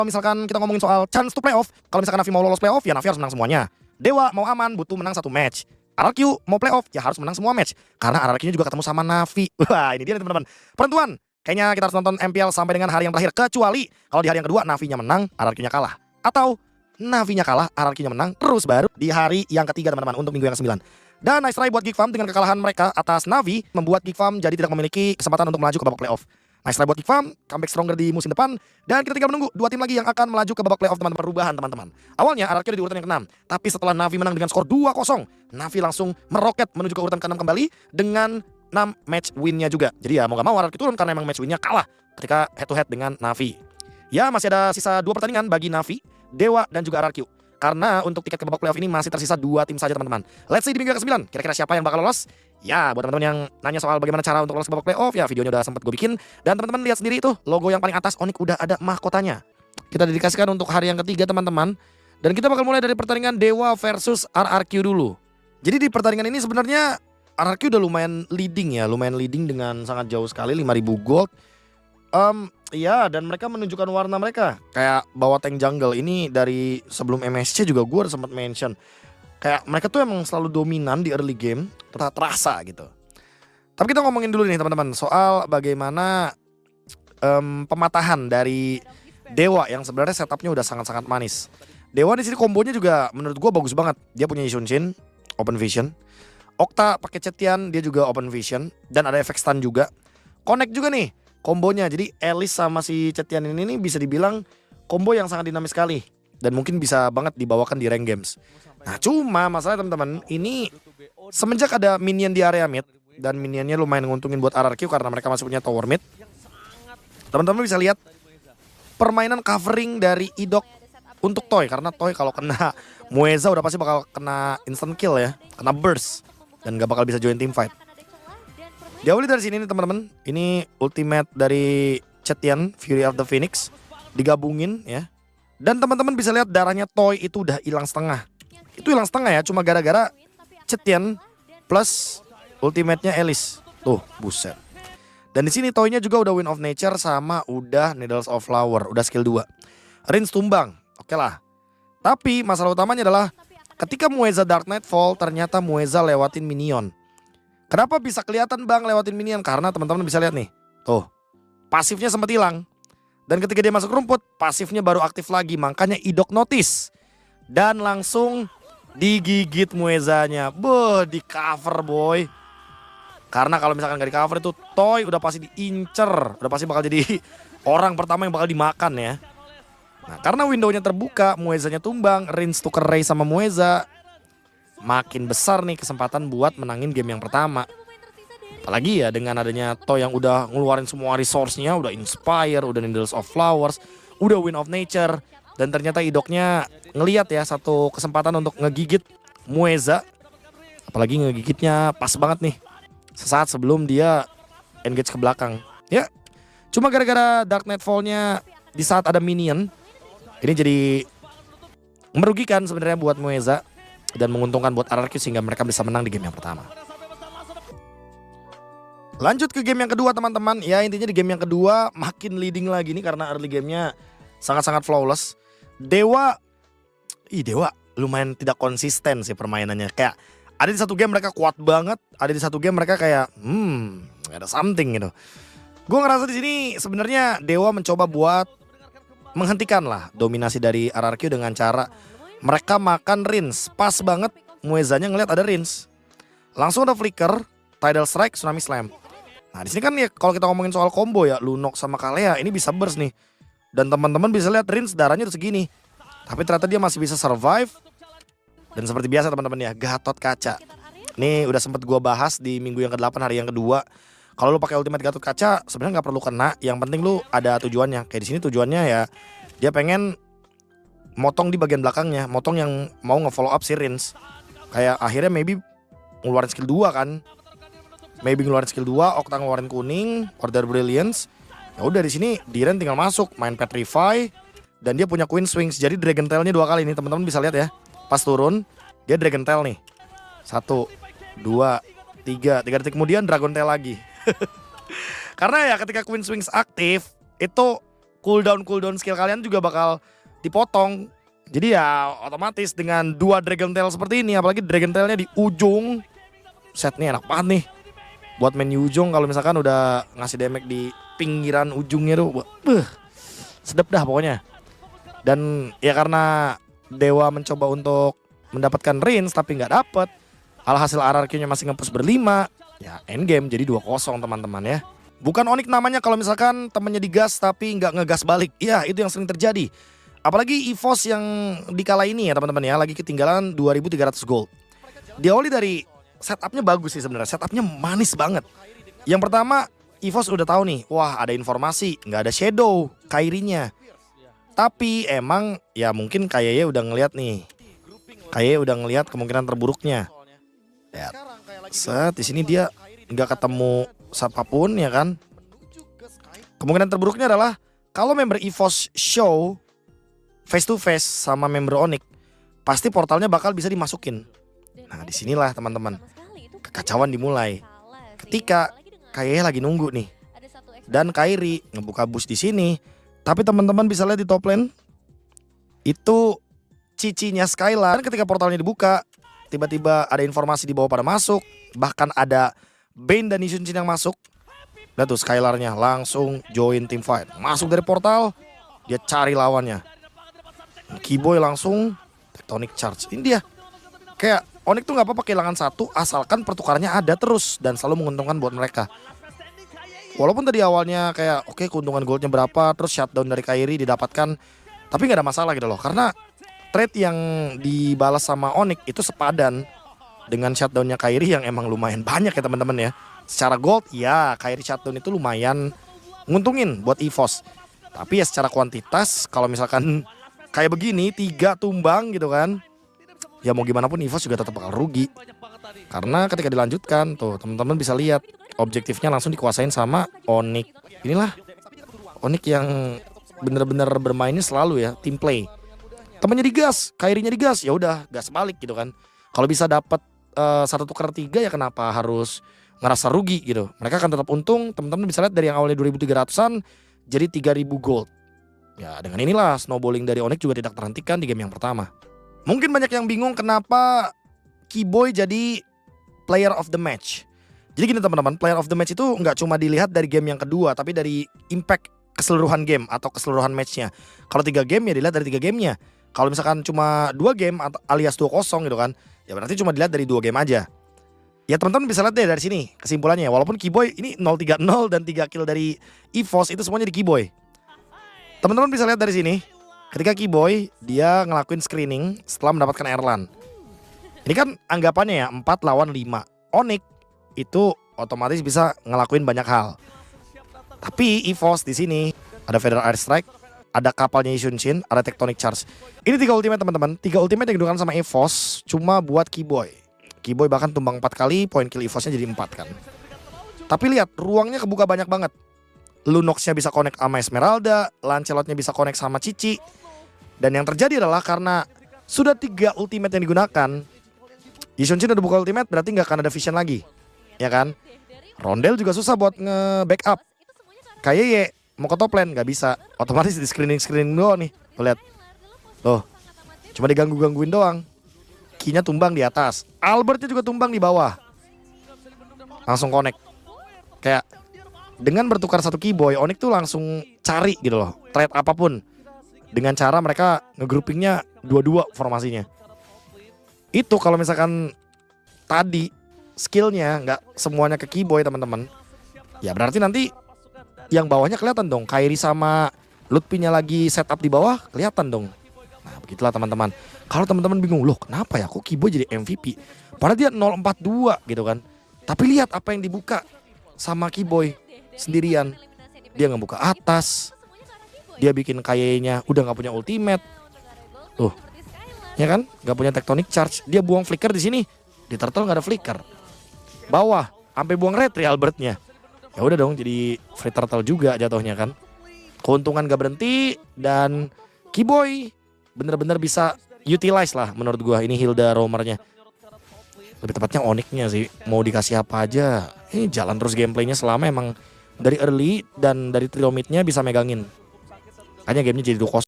Kalau misalkan kita ngomongin soal chance to playoff, kalau misalkan Navi mau lolos playoff, ya Navi harus menang semuanya. Dewa mau aman, butuh menang satu match. RRQ mau playoff, ya harus menang semua match. Karena RRQ-nya juga ketemu sama Navi. Wah, ini dia nih teman-teman. Penentuan. Kayaknya kita harus nonton MPL sampai dengan hari yang terakhir. Kecuali kalau di hari yang kedua Navi-nya menang, RRQ-nya kalah. Atau Navi-nya kalah, RRQ-nya menang, terus baru di hari yang ketiga teman-teman untuk minggu yang ke-9. Dan nice try buat Geek Farm dengan kekalahan mereka atas Navi membuat Geek Farm jadi tidak memiliki kesempatan untuk melaju ke babak playoff. Nice try buat Geek Farm, comeback stronger di musim depan, dan kita tinggal menunggu dua tim lagi yang akan melaju ke babak playoff teman-teman. Perubahan teman-teman. Awalnya RRQ di urutan yang ke-6, tapi setelah Navi menang dengan skor 2-0, Navi langsung meroket menuju ke urutan ke-6 kembali dengan 6 match win-nya juga. Jadi ya mau gak mau RRQ turun karena emang match win-nya kalah ketika head to head dengan Navi. Ya masih ada sisa 2 pertandingan bagi Navi, Dewa, dan juga RRQ. Karena untuk tiket ke babak playoff ini masih tersisa 2 tim saja teman-teman. Let's see di minggu ke-9 kira-kira siapa yang bakal lolos. Ya buat teman-teman yang nanya soal bagaimana cara untuk lolos ke babak playoff, ya videonya udah sempat gue bikin. Dan teman-teman lihat sendiri itu logo yang paling atas Onyx udah ada mahkotanya. Kita dedikasikan untuk hari yang ketiga teman-teman. Dan kita bakal mulai dari pertandingan Dewa versus RRQ dulu. Jadi di pertandingan ini sebenarnya RRQ udah lumayan leading ya. Lumayan leading dengan sangat jauh sekali 5000 gold. Iya, dan mereka menunjukkan warna mereka kayak bawa tank jungle ini dari sebelum MSC juga gue udah sempat mention. Kayak mereka tuh emang selalu dominan di early game, terasa gitu. Tapi kita ngomongin dulu nih teman-teman soal bagaimana pematahan dari Dewa yang sebenarnya setupnya udah sangat-sangat manis. Dewa di sini kombonya juga menurut gue bagus banget. Dia punya Yisunshin, Open Vision. Okta pakai Cetian, dia juga Open Vision dan ada efek stun juga. Connect juga nih kombonya, jadi Elis sama si Cetian ini nih bisa dibilang combo yang sangat dinamis sekali dan mungkin bisa banget dibawakan di rank games. Nah cuma masalah teman-teman ini semenjak ada minion di area mid dan minionnya lumayan nguntungin buat RRQ karena mereka masih punya tower mid. Teman-teman bisa lihat permainan covering dari Idok untuk Toy, karena Toy kalau kena Mueza udah pasti bakal kena instant kill ya, kena burst dan gak bakal bisa join team fight. Diawali dari sini nih teman-teman, ini ultimate dari Cetian, Fury of the Phoenix, digabungin ya. Dan teman-teman bisa lihat darahnya Toy itu udah hilang setengah. Itu hilang setengah ya, cuma gara-gara Cetian plus ultimate-nya Elis. Tuh, buset. Dan di sini Toy-nya juga udah Wind of Nature sama udah Needles of Flower, udah skill 2. Rinse tumbang, oke lah. Tapi masalah utamanya adalah ketika Mueza Dark Nightfall ternyata Mueza lewatin minion. Kenapa bisa kelihatan bang lewatin minion? Karena teman-teman bisa lihat nih. Tuh, pasifnya sempat hilang. Dan ketika dia masuk rumput, pasifnya baru aktif lagi. Makanya Idok notice. Dan langsung digigit Muezanya. Beuh, di cover boy. Karena kalau misalkan gak di cover itu Toy udah pasti diincer. Udah pasti bakal jadi orang pertama yang bakal dimakan ya. Nah karena windownya terbuka, Muezanya tumbang. Rinse tuker Ray sama Mueza. Makin besar nih kesempatan buat menangin game yang pertama. Apalagi ya dengan adanya Toy yang udah ngeluarin semua resource-nya, udah Inspire, udah Needles of Flowers, udah Wind of Nature. Dan ternyata Idoknya ngeliat ya satu kesempatan untuk ngegigit Mueza. Apalagi ngegigitnya pas banget nih, sesaat sebelum dia engage ke belakang. Ya, cuma gara-gara Dark Nightfall-nya di saat ada minion, ini jadi merugikan sebenarnya buat Mueza. Dan menguntungkan buat RRQ sehingga mereka bisa menang di game yang pertama. Lanjut ke game yang kedua teman-teman. Ya intinya di game yang kedua makin leading lagi nih karena early gamenya sangat-sangat flawless. Dewa lumayan tidak konsisten sih permainannya. Kayak ada di satu game mereka kuat banget, ada di satu game mereka kayak ada something gitu. Gue ngerasa di sini sebenarnya Dewa mencoba buat menghentikan lah dominasi dari RRQ dengan cara mereka makan Rinse. Pas banget Muezanya ngeliat ada Rinse. Langsung ada Flicker, Tidal Strike, Tsunami Slam. Nah di sini kan ya kalau kita ngomongin soal combo ya, Lunok sama Kalea ini bisa burst nih. Dan teman-teman bisa lihat Rinse darahnya udah segini. Tapi ternyata dia masih bisa survive. Dan seperti biasa teman-teman ya, Gatot Kaca. Ini udah sempet gua bahas di minggu yang ke-8 hari yang kedua. Kalau lu pakai ultimate Gatot Kaca sebenarnya nggak perlu kena, yang penting lu ada tujuannya. Kayak di sini tujuannya ya dia pengen motong di bagian belakangnya, motong yang mau nge-follow up si Rinse. Kayak akhirnya maybe ngeluarin skill 2 kan. Maybe ngeluarin skill 2, Okta ngeluarin kuning, Order Brilliance. Ya udah di sini Diren tinggal masuk, main Petrify dan dia punya Queen Swings. Jadi Dragon Tail-nya 2 kali nih, teman-teman bisa lihat ya. Pas turun, dia Dragon Tail nih. 1 2 3 detik kemudian Dragon Tail lagi. Karena ya ketika Queen Swings aktif, itu cooldown skill kalian juga bakal dipotong. Jadi ya otomatis dengan 2 Dragon Tail seperti ini, apalagi Dragon Tailnya di ujung, set nih enak banget nih buat main di ujung. Kalau misalkan udah ngasih damage di pinggiran ujungnya tuh, sedep dah pokoknya. Dan ya karena Dewa mencoba untuk mendapatkan range tapi nggak dapet, alhasil RRQ-nya masih nge-push berlima, ya endgame jadi 2-0 teman-teman ya. Bukan Onyx namanya kalau misalkan temennya digas tapi nggak ngegas balik. Ya itu yang sering terjadi. Apalagi EVOS yang di kala ini ya teman-teman ya, lagi ketinggalan 2.300 gold. Diawali dari setupnya bagus sih sebenarnya, setupnya manis banget. Yang pertama, EVOS udah tahu nih, wah ada informasi, nggak ada Shadow, Kairi-nya. Tapi emang ya mungkin kayaknya udah ngelihat nih, kayaknya udah ngelihat kemungkinan terburuknya. Ya, set di sini dia nggak ketemu siapapun ya kan. Kemungkinan terburuknya adalah kalau member EVOS show face to face sama member Onyx, pasti portalnya bakal bisa dimasukin. Nah disinilah teman-teman kekacauan dimulai. Ketika kayaknya lagi nunggu nih, dan Kairi ngebuka boost di sini, tapi teman-teman bisa lihat di top lane itu cicinya Skylar. Ketika portalnya dibuka, tiba-tiba ada informasi di bawah pada masuk, bahkan ada Bane dan Ishunchin yang masuk. Lihat tuh Skylarnya langsung join team fight, masuk dari portal, dia cari lawannya. Kiboy langsung Tectonic Charge. Ini dia. Kayak Onyx tuh gak apa-apa kehilangan satu asalkan pertukarannya ada terus dan selalu menguntungkan buat mereka. Walaupun tadi awalnya kayak oke, keuntungan goldnya berapa, terus shutdown dari Kairi didapatkan, tapi gak ada masalah gitu loh. Karena trade yang dibalas sama Onyx itu sepadan dengan shutdownnya Kairi yang emang lumayan banyak ya teman-teman ya. Secara gold ya Kairi shutdown itu lumayan nguntungin buat EVOS. Tapi ya secara kuantitas kalau misalkan kayak begini 3 tumbang gitu kan, ya mau gimana pun EVOS juga tetap bakal rugi. Karena ketika dilanjutkan tuh teman-teman bisa lihat objektifnya langsung dikuasain sama Onyx. Inilah Onyx yang bener-bener bermainnya selalu ya team play. Temennya digas, Kairinya digas, ya udah gas balik gitu kan. Kalau bisa dapat 1 tukar 3 ya kenapa harus ngerasa rugi gitu. Mereka akan tetap untung. Teman-teman bisa lihat dari yang awalnya 2.300-an jadi 3.000 gold. Ya dengan inilah snowballing dari Onyx juga tidak terhentikan di game yang pertama. Mungkin banyak yang bingung kenapa Kiboy jadi player of the match. Jadi gini teman-teman, player of the match itu nggak cuma dilihat dari game yang kedua, tapi dari impact keseluruhan game atau keseluruhan matchnya. Kalau 3 game ya dilihat dari 3 gamenya. Kalau misalkan cuma 2 game alias 2-0 gitu kan, ya berarti cuma dilihat dari 2 game aja. Ya teman-teman bisa lihat deh dari sini kesimpulannya. Walaupun Kiboy ini 0-3-0 dan 3 kill dari EVOS itu semuanya di Kiboy. Teman-teman bisa lihat dari sini, ketika Kiboy dia ngelakuin screening setelah mendapatkan Erlan. Ini kan anggapannya ya 4 lawan 5. Onyx itu otomatis bisa ngelakuin banyak hal. Tapi EVOS di sini ada Federal Airstrike, ada kapalnya Ishunchin, ada Tectonic Charge. Ini 3 ultimate teman-teman. 3 ultimate yang digunakan sama EVOS cuma buat Kiboy. Kiboy bahkan tumbang 4 kali, poin kill EVOS-nya jadi 4 kan. Tapi lihat ruangnya kebuka banyak banget. Lunox-nya bisa connect sama Esmeralda, Lancelot-nya bisa connect sama Cici. Dan yang terjadi adalah karena sudah 3 ultimate yang digunakan, Ishunchin udah buka ultimate berarti nggak akan ada vision lagi, ya kan? Rondel juga susah buat nge-backup. Kayak mau ke top lane nggak bisa, otomatis di screening doang nih. Tuh lihat, tuh cuma diganggu-gangguin doang. Key-nya tumbang di atas, Albertnya juga tumbang di bawah, langsung connect. Kayak dengan bertukar 1 Kiboy, Onyx tuh langsung cari gitu loh, trade apapun. Dengan cara mereka ngegroupingnya 2-2 formasinya. Itu kalau misalkan tadi skillnya nggak semuanya ke Kiboy teman-teman, ya berarti nanti yang bawahnya kelihatan dong. Kairi sama Lutfi-nya lagi setup di bawah kelihatan dong. Nah begitulah teman-teman. Kalau teman-teman bingung, loh kenapa ya kok Kiboy jadi MVP? Padahal dia 042 gitu kan. Tapi lihat apa yang dibuka sama Kiboy sendirian. Dia ngebuka atas, dia bikin kayaknya udah nggak punya ultimate, tuh, ya kan? Nggak punya Tectonic Charge, dia buang flicker di sini, di turtle nggak ada flicker. Bawah, sampai buang retri Albertnya. Ya udah dong, jadi free turtle juga jatuhnya kan. Keuntungan gak berhenti dan Kiboy bener-bener bisa utilize lah menurut gua ini Hilda roamernya. Lebih tepatnya Onyx-nya sih, mau dikasih apa aja. Ini jalan terus gameplaynya selama emang dari early dan dari trio mid-nya bisa megangin. Makanya gamenya jadi 2-0.